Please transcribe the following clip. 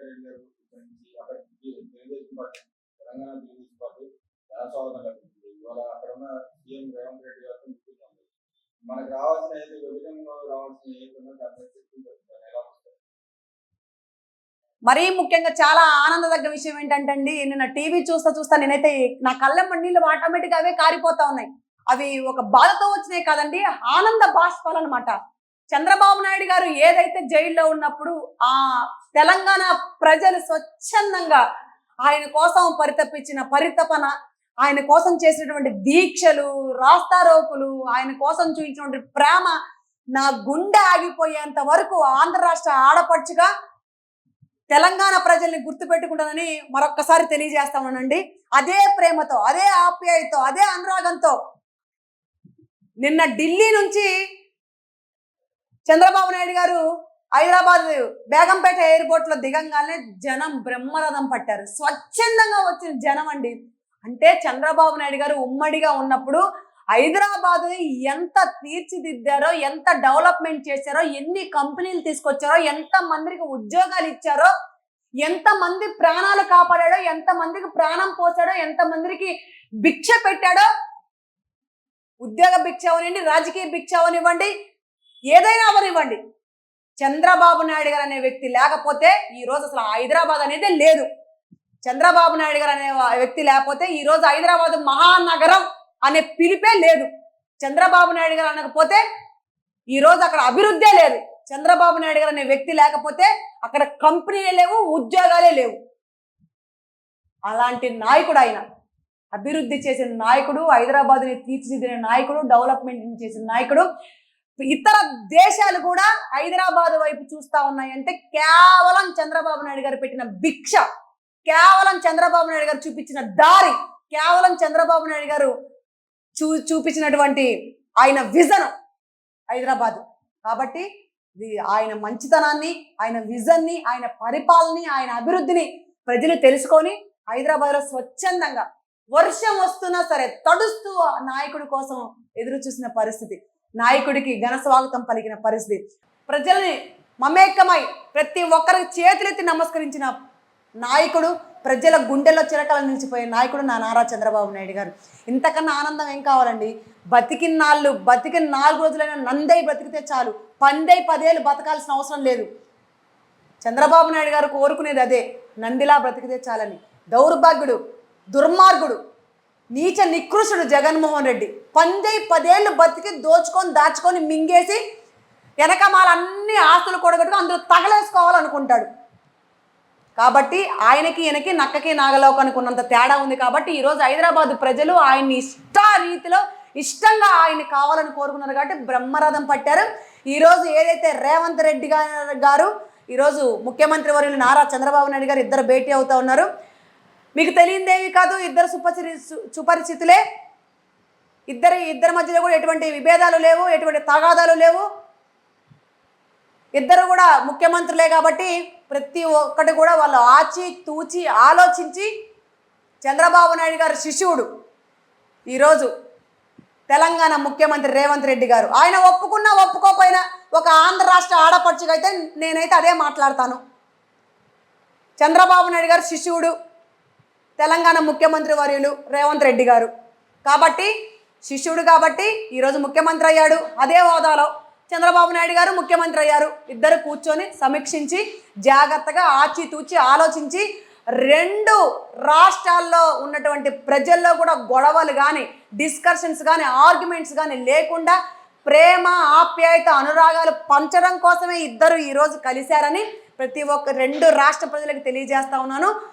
రెడ్డి గారు నుంచి అక్కడ తెలుగుదేశం పార్టీ తెలంగాణ తెలుగుదేశం పార్టీ జనస్వాగతం కల్పించింది. ఇవాళ అక్కడ ఉన్న సీఎం రేవంత్ రెడ్డి గారితో ముఖ్యంగా మనకు రావాల్సిన ఏదైతే విభజనలో రావాల్సిన ఏదైతే ఉందో దాని మీద చర్చించారు. ఎలా వస్తుంది? మరీ ముఖ్యంగా చాలా ఆనందదగ్గ విషయం ఏంటంటే అండి, నిన్న టీవీ చూస్తా నేనైతే నా కళ్ళెంబడి నీళ్ళు ఆటోమేటిక్గా అవే కారిపోతా ఉన్నాయి. అవి ఒక బాధతో వచ్చినాయి కాదండి, ఆనంద బాష్పాలు అనమాట. చంద్రబాబు నాయుడు గారు ఏదైతే జైల్లో ఉన్నప్పుడు ఆ తెలంగాణ ప్రజలు స్వచ్ఛందంగా ఆయన కోసం పరితపించిన పరితపన, ఆయన కోసం చేసినటువంటి దీక్షలు, రాస్తారోకులు, ఆయన కోసం చూపించినటువంటి ప్రేమ నా గుండె ఆగిపోయేంత వరకు ఆంధ్ర రాష్ట్ర ఆడపడుచుగా తెలంగాణ ప్రజల్ని గుర్తుపెట్టుకుంటానని మరొక్కసారి తెలియజేస్తామనండి. అదే ప్రేమతో, అదే ఆప్యాయతో, అదే అనురాగంతో నిన్న ఢిల్లీ నుంచి చంద్రబాబు నాయుడు గారు హైదరాబాద్ బేగంపేట ఎయిర్పోర్ట్ లో దిగంగానే జనం బ్రహ్మరథం పట్టారు. స్వచ్ఛందంగా వచ్చిన జనం అండి. అంటే చంద్రబాబు నాయుడు గారు ఉమ్మడిగా ఉన్నప్పుడు హైదరాబాద్ ఎంత తీర్చిదిద్దారో, ఎంత డెవలప్మెంట్ చేశారో, ఎన్ని కంపెనీలు తీసుకొచ్చారో, ఎంత మందికి ఉద్యోగాలు ఇచ్చారో, ఎంత మంది ప్రాణాలు కాపాడాడో, ఎంత మందికి ప్రాణం పోసాడో, ఎంత మందికి భిక్ష పెట్టాడో, ఉద్యోగ భిక్ష అవనివ్వండి, రాజకీయ భిక్ష అవనివ్వండి, ఏదైనా అవనివ్వండి, చంద్రబాబు నాయుడు గారు అనే వ్యక్తి లేకపోతే ఈ రోజు అసలు హైదరాబాద్ అనేది లేదు. చంద్రబాబు నాయుడు గారు అనే వ్యక్తి లేకపోతే ఈ రోజు హైదరాబాద్ మహానగరం అనే పిలిపే లేదు. చంద్రబాబు నాయుడు గారు అనకపోతే ఈ రోజు అక్కడ అభివృద్ధే లేదు. చంద్రబాబు నాయుడు గారు అనే వ్యక్తి లేకపోతే అక్కడ కంపెనీలే లేవు, ఉద్యోగాలే లేవు. అలాంటి నాయకుడు ఆయన. అభివృద్ధి చేసిన నాయకుడు, హైదరాబాద్ని తీర్చిదిద్దిన నాయకుడు, డెవలప్మెంట్ చేసిన నాయకుడు. ఇతర దేశాలు కూడా హైదరాబాద్ వైపు చూస్తా ఉన్నాయంటే కేవలం చంద్రబాబు నాయుడు గారు పెట్టిన భిక్ష, కేవలం చంద్రబాబు నాయుడు గారు చూపించిన దారి, కేవలం చంద్రబాబు నాయుడు గారు చూపించినటువంటి ఆయన విజన్ హైదరాబాద్. కాబట్టి ఆయన మంచితనాన్ని, ఆయన విజన్ని, ఆయన పరిపాలనని, ఆయన అభివృద్ధిని ప్రజలు తెలుసుకొని హైదరాబాద్లో స్వచ్ఛందంగా వర్షం వస్తున్నా సరే తడుస్తూ నాయకుడి కోసం ఎదురు చూసిన పరిస్థితి, నాయకుడికి ఘన స్వాగతం పలికిన పరిస్థితి, ప్రజల్ని మమేకమై ప్రతి ఒక్కరికి చేతులెత్తి నమస్కరించిన నాయకుడు, ప్రజల గుండెల్లో చిరకాలం నిలిచిపోయే నాయకుడు నా నారా చంద్రబాబు నాయుడు గారు. ఇంతకన్నా ఆనందం ఏం కావాలండి? బతికిన 4 రోజులైనా నందై బ్రతికితే చాలు, పందై 10 ఏళ్ళు బతకాల్సిన అవసరం లేదు. చంద్రబాబు నాయుడు గారు కోరుకునేది అదే, నందిలా బ్రతికితే చాలని. దౌర్భాగ్యుడు, దుర్మార్గుడు, నీచ నికృషుడు జగన్మోహన్ రెడ్డి పందై 10 ఏళ్ళు బతికి దోచుకొని దాచుకొని మింగేసి వెనకమాలన్నీ ఆస్తులు కూడగట్టుకు అందులో తగలేసుకోవాలనుకుంటాడు. కాబట్టి ఆయనకి ఈయనకి నక్కకి నాగలోకానికి ఉన్నంత తేడా ఉంది. కాబట్టి ఈరోజు హైదరాబాద్ ప్రజలు ఆయన్ని రీతిలో ఇష్టంగా ఆయన్ని కావాలని కోరుకున్నారు కాబట్టి బ్రహ్మరథం పట్టారు. ఈరోజు ఏదైతే రేవంత్ రెడ్డి గారు ఈరోజు ముఖ్యమంత్రి వర్యులు నారా చంద్రబాబు నాయుడు గారు ఇద్దరు భేటీ అవుతూ ఉన్నారు. మీకు తెలియదేవి కాదు, ఇద్దరు సుపరిచితులే. ఇద్దరి మధ్యలో కూడా ఎటువంటి విభేదాలు లేవు, ఎటువంటి తగాదాలు లేవు. ఇద్దరు కూడా ముఖ్యమంత్రులే కాబట్టి ప్రతి ఒక్కటి కూడా వాళ్ళు ఆచి తూచి ఆలోచించి చంద్రబాబు నాయుడు గారు శిష్యుడు ఈరోజు తెలంగాణ ముఖ్యమంత్రి రేవంత్ రెడ్డి గారు. ఆయన ఒప్పుకున్నా ఒప్పుకోకపోయినా ఒక ఆంధ్ర రాష్ట్ర ఆడపడుచుగా అయితే నేనైతే అదే మాట్లాడతాను. చంద్రబాబు నాయుడు గారు శిష్యుడు తెలంగాణ ముఖ్యమంత్రి వర్యులు రేవంత్ రెడ్డి గారు. కాబట్టి శిష్యుడు కాబట్టి ఈరోజు ముఖ్యమంత్రి అయ్యాడు. అదే హోదాలో చంద్రబాబు నాయుడు గారు ముఖ్యమంత్రి అయ్యారు. ఇద్దరు కూర్చొని సమీక్షించి జాగ్రత్తగా ఆచితూచి ఆలోచించి 2 రాష్ట్రాల్లో ఉన్నటువంటి ప్రజల్లో కూడా గొడవలు కానీ, డిస్కషన్స్ కానీ, ఆర్గ్యుమెంట్స్ కానీ లేకుండా ప్రేమ, ఆప్యాయత, అనురాగాలు పంచడం కోసమే ఇద్దరు ఈరోజు కలిశారని ప్రతి ఒక్క 2 రాష్ట్ర ప్రజలకు తెలియజేస్తా ఉన్నాను.